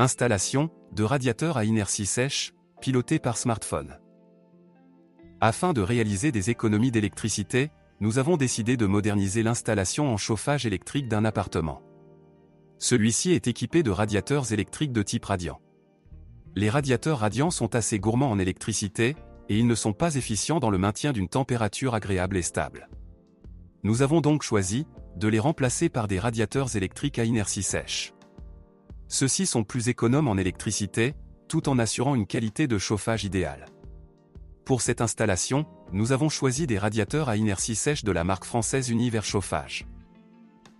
Installation de radiateurs à inertie sèche, pilotés par smartphone. Afin de réaliser des économies d'électricité, nous avons décidé de moderniser l'installation en chauffage électrique d'un appartement. Celui-ci est équipé de radiateurs électriques de type radiant. Les radiateurs radiants sont assez gourmands en électricité, et ils ne sont pas efficients dans le maintien d'une température agréable et stable. Nous avons donc choisi de les remplacer par des radiateurs électriques à inertie sèche. Ceux-ci sont plus économes en électricité, tout en assurant une qualité de chauffage idéale. Pour cette installation, nous avons choisi des radiateurs à inertie sèche de la marque française Univers Chauffage.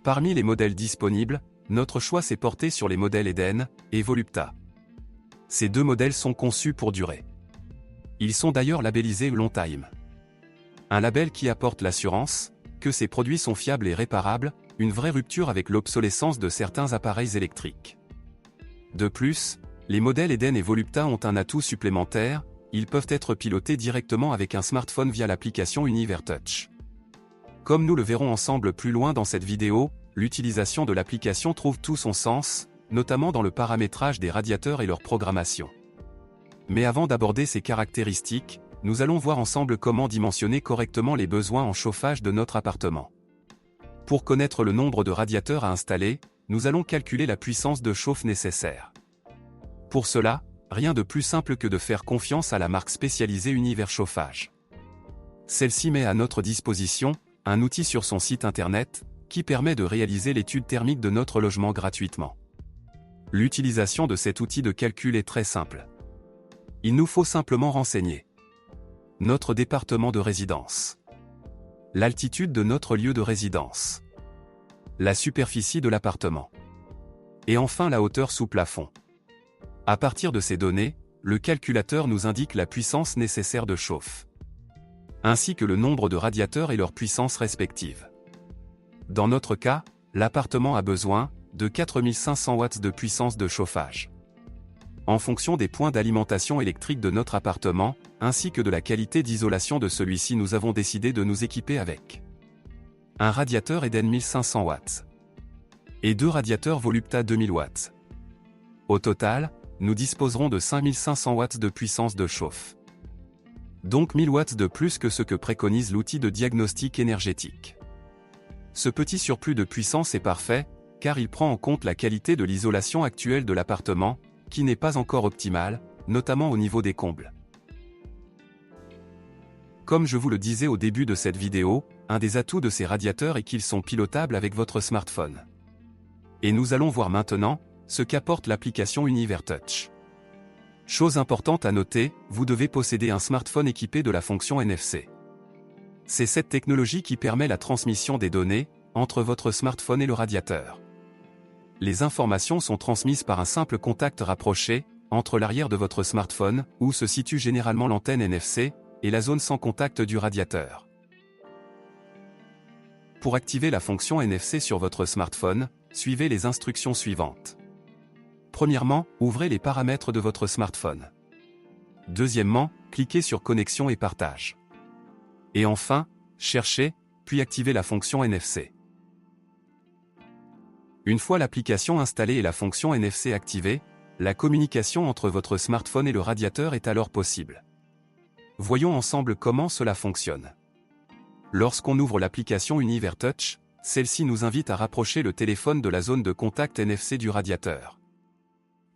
Parmi les modèles disponibles, notre choix s'est porté sur les modèles Eden et Volupta. Ces deux modèles sont conçus pour durer. Ils sont d'ailleurs labellisés Long Time. Un label qui apporte l'assurance que ces produits sont fiables et réparables, une vraie rupture avec l'obsolescence de certains appareils électriques. De plus, les modèles Eden et Volupta ont un atout supplémentaire, ils peuvent être pilotés directement avec un smartphone via l'application Univers Touch. Comme nous le verrons ensemble plus loin dans cette vidéo, l'utilisation de l'application trouve tout son sens, notamment dans le paramétrage des radiateurs et leur programmation. Mais avant d'aborder ces caractéristiques, nous allons voir ensemble comment dimensionner correctement les besoins en chauffage de notre appartement. Pour connaître le nombre de radiateurs à installer, nous allons calculer la puissance de chauffe nécessaire. Pour cela, rien de plus simple que de faire confiance à la marque spécialisée Univers Chauffage. Celle-ci met à notre disposition un outil sur son site internet qui permet de réaliser l'étude thermique de notre logement gratuitement. L'utilisation de cet outil de calcul est très simple. Il nous faut simplement renseigner notre département de résidence, l'altitude de notre lieu de résidence, la superficie de l'appartement, et enfin la hauteur sous plafond. À partir de ces données, le calculateur nous indique la puissance nécessaire de chauffe, ainsi que le nombre de radiateurs et leur puissance respective. Dans notre cas, l'appartement a besoin de 4500 watts de puissance de chauffage. En fonction des points d'alimentation électrique de notre appartement, ainsi que de la qualité d'isolation de celui-ci, nous avons décidé de nous équiper avec un radiateur Eden 1500 watts et deux radiateurs Volupta 2000 watts. Au total, nous disposerons de 5500 watts de puissance de chauffe. Donc 1000 watts de plus que ce que préconise l'outil de diagnostic énergétique. Ce petit surplus de puissance est parfait, car il prend en compte la qualité de l'isolation actuelle de l'appartement, qui n'est pas encore optimale, notamment au niveau des combles. Comme je vous le disais au début de cette vidéo, un des atouts de ces radiateurs est qu'ils sont pilotables avec votre smartphone. Et nous allons voir maintenant ce qu'apporte l'application Univers Touch. Chose importante à noter, vous devez posséder un smartphone équipé de la fonction NFC. C'est cette technologie qui permet la transmission des données entre votre smartphone et le radiateur. Les informations sont transmises par un simple contact rapproché entre l'arrière de votre smartphone, où se situe généralement l'antenne NFC, et la zone sans contact du radiateur. Pour activer la fonction NFC sur votre smartphone, suivez les instructions suivantes. Premièrement, ouvrez les paramètres de votre smartphone. Deuxièmement, cliquez sur Connexion et partage. Et enfin, cherchez, puis activez la fonction NFC. Une fois l'application installée et la fonction NFC activée, la communication entre votre smartphone et le radiateur est alors possible. Voyons ensemble comment cela fonctionne. Lorsqu'on ouvre l'application Univers Touch, celle-ci nous invite à rapprocher le téléphone de la zone de contact NFC du radiateur.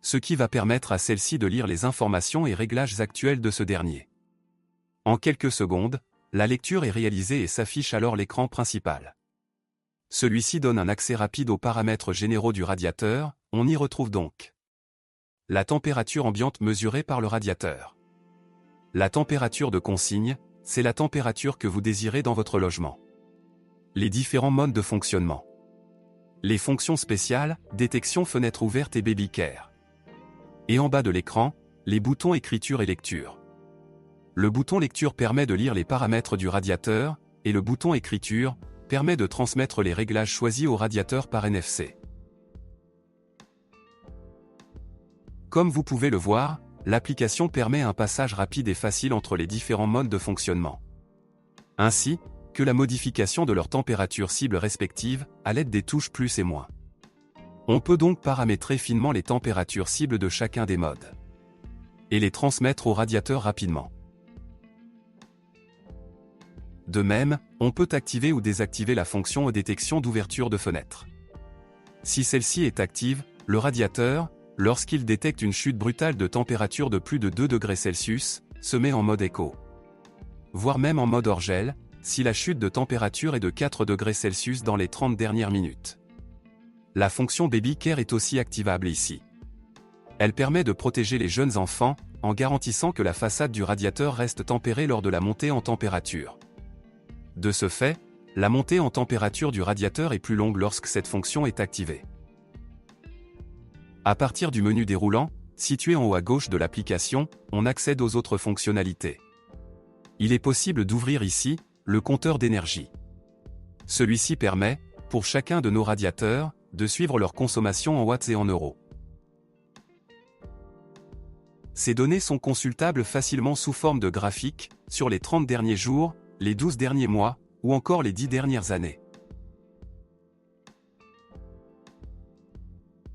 Ce qui va permettre à celle-ci de lire les informations et réglages actuels de ce dernier. En quelques secondes, la lecture est réalisée et s'affiche alors l'écran principal. Celui-ci donne un accès rapide aux paramètres généraux du radiateur, on y retrouve donc la température ambiante mesurée par le radiateur. La température de consigne, c'est la température que vous désirez dans votre logement. Les différents modes de fonctionnement. Les fonctions spéciales, détection fenêtre ouverte et baby care. Et en bas de l'écran, les boutons écriture et lecture. Le bouton lecture permet de lire les paramètres du radiateur, et le bouton écriture permet de transmettre les réglages choisis au radiateur par NFC. Comme vous pouvez le voir, l'application permet un passage rapide et facile entre les différents modes de fonctionnement, ainsi que la modification de leur température cible respective à l'aide des touches plus et moins. On peut donc paramétrer finement les températures cibles de chacun des modes et les transmettre au radiateur rapidement. De même, on peut activer ou désactiver la fonction de détection d'ouverture de fenêtre. Si celle-ci est active, le radiateur, lorsqu'il détecte une chute brutale de température de plus de 2 degrés Celsius, se met en mode écho. Voire même en mode hors-gel, si la chute de température est de 4 degrés Celsius dans les 30 dernières minutes. La fonction Baby Care est aussi activable ici. Elle permet de protéger les jeunes enfants, en garantissant que la façade du radiateur reste tempérée lors de la montée en température. De ce fait, la montée en température du radiateur est plus longue lorsque cette fonction est activée. À partir du menu déroulant, situé en haut à gauche de l'application, on accède aux autres fonctionnalités. Il est possible d'ouvrir ici le compteur d'énergie. Celui-ci permet, pour chacun de nos radiateurs, de suivre leur consommation en watts et en euros. Ces données sont consultables facilement sous forme de graphique, sur les 30 derniers jours, les 12 derniers mois, ou encore les 10 dernières années.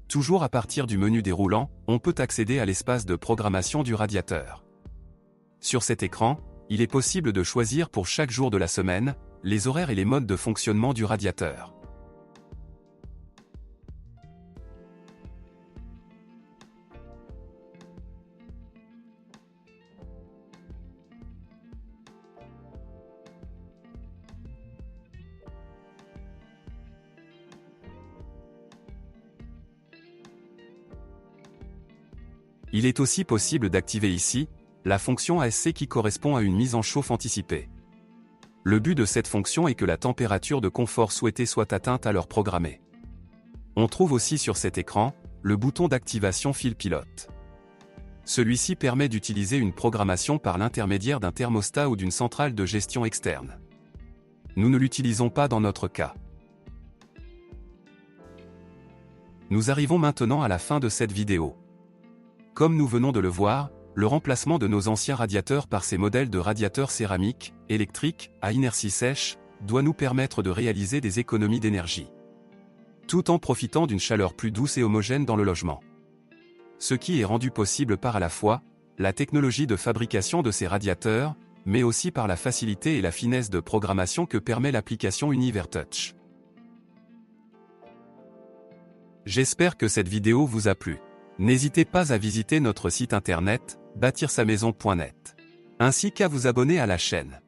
Toujours à partir du menu déroulant, on peut accéder à l'espace de programmation du radiateur. Sur cet écran, il est possible de choisir pour chaque jour de la semaine, les horaires et les modes de fonctionnement du radiateur. Il est aussi possible d'activer ici la fonction ASC qui correspond à une mise en chauffe anticipée. Le but de cette fonction est que la température de confort souhaitée soit atteinte à l'heure programmée. On trouve aussi sur cet écran le bouton d'activation fil pilote. Celui-ci permet d'utiliser une programmation par l'intermédiaire d'un thermostat ou d'une centrale de gestion externe. Nous ne l'utilisons pas dans notre cas. Nous arrivons maintenant à la fin de cette vidéo. Comme nous venons de le voir, le remplacement de nos anciens radiateurs par ces modèles de radiateurs céramiques, électriques, à inertie sèche, doit nous permettre de réaliser des économies d'énergie, tout en profitant d'une chaleur plus douce et homogène dans le logement. Ce qui est rendu possible par à la fois la technologie de fabrication de ces radiateurs, mais aussi par la facilité et la finesse de programmation que permet l'application UniverTouch. J'espère que cette vidéo vous a plu. N'hésitez pas à visiter notre site internet, bâtir-sa-maison.net, ainsi qu'à vous abonner à la chaîne.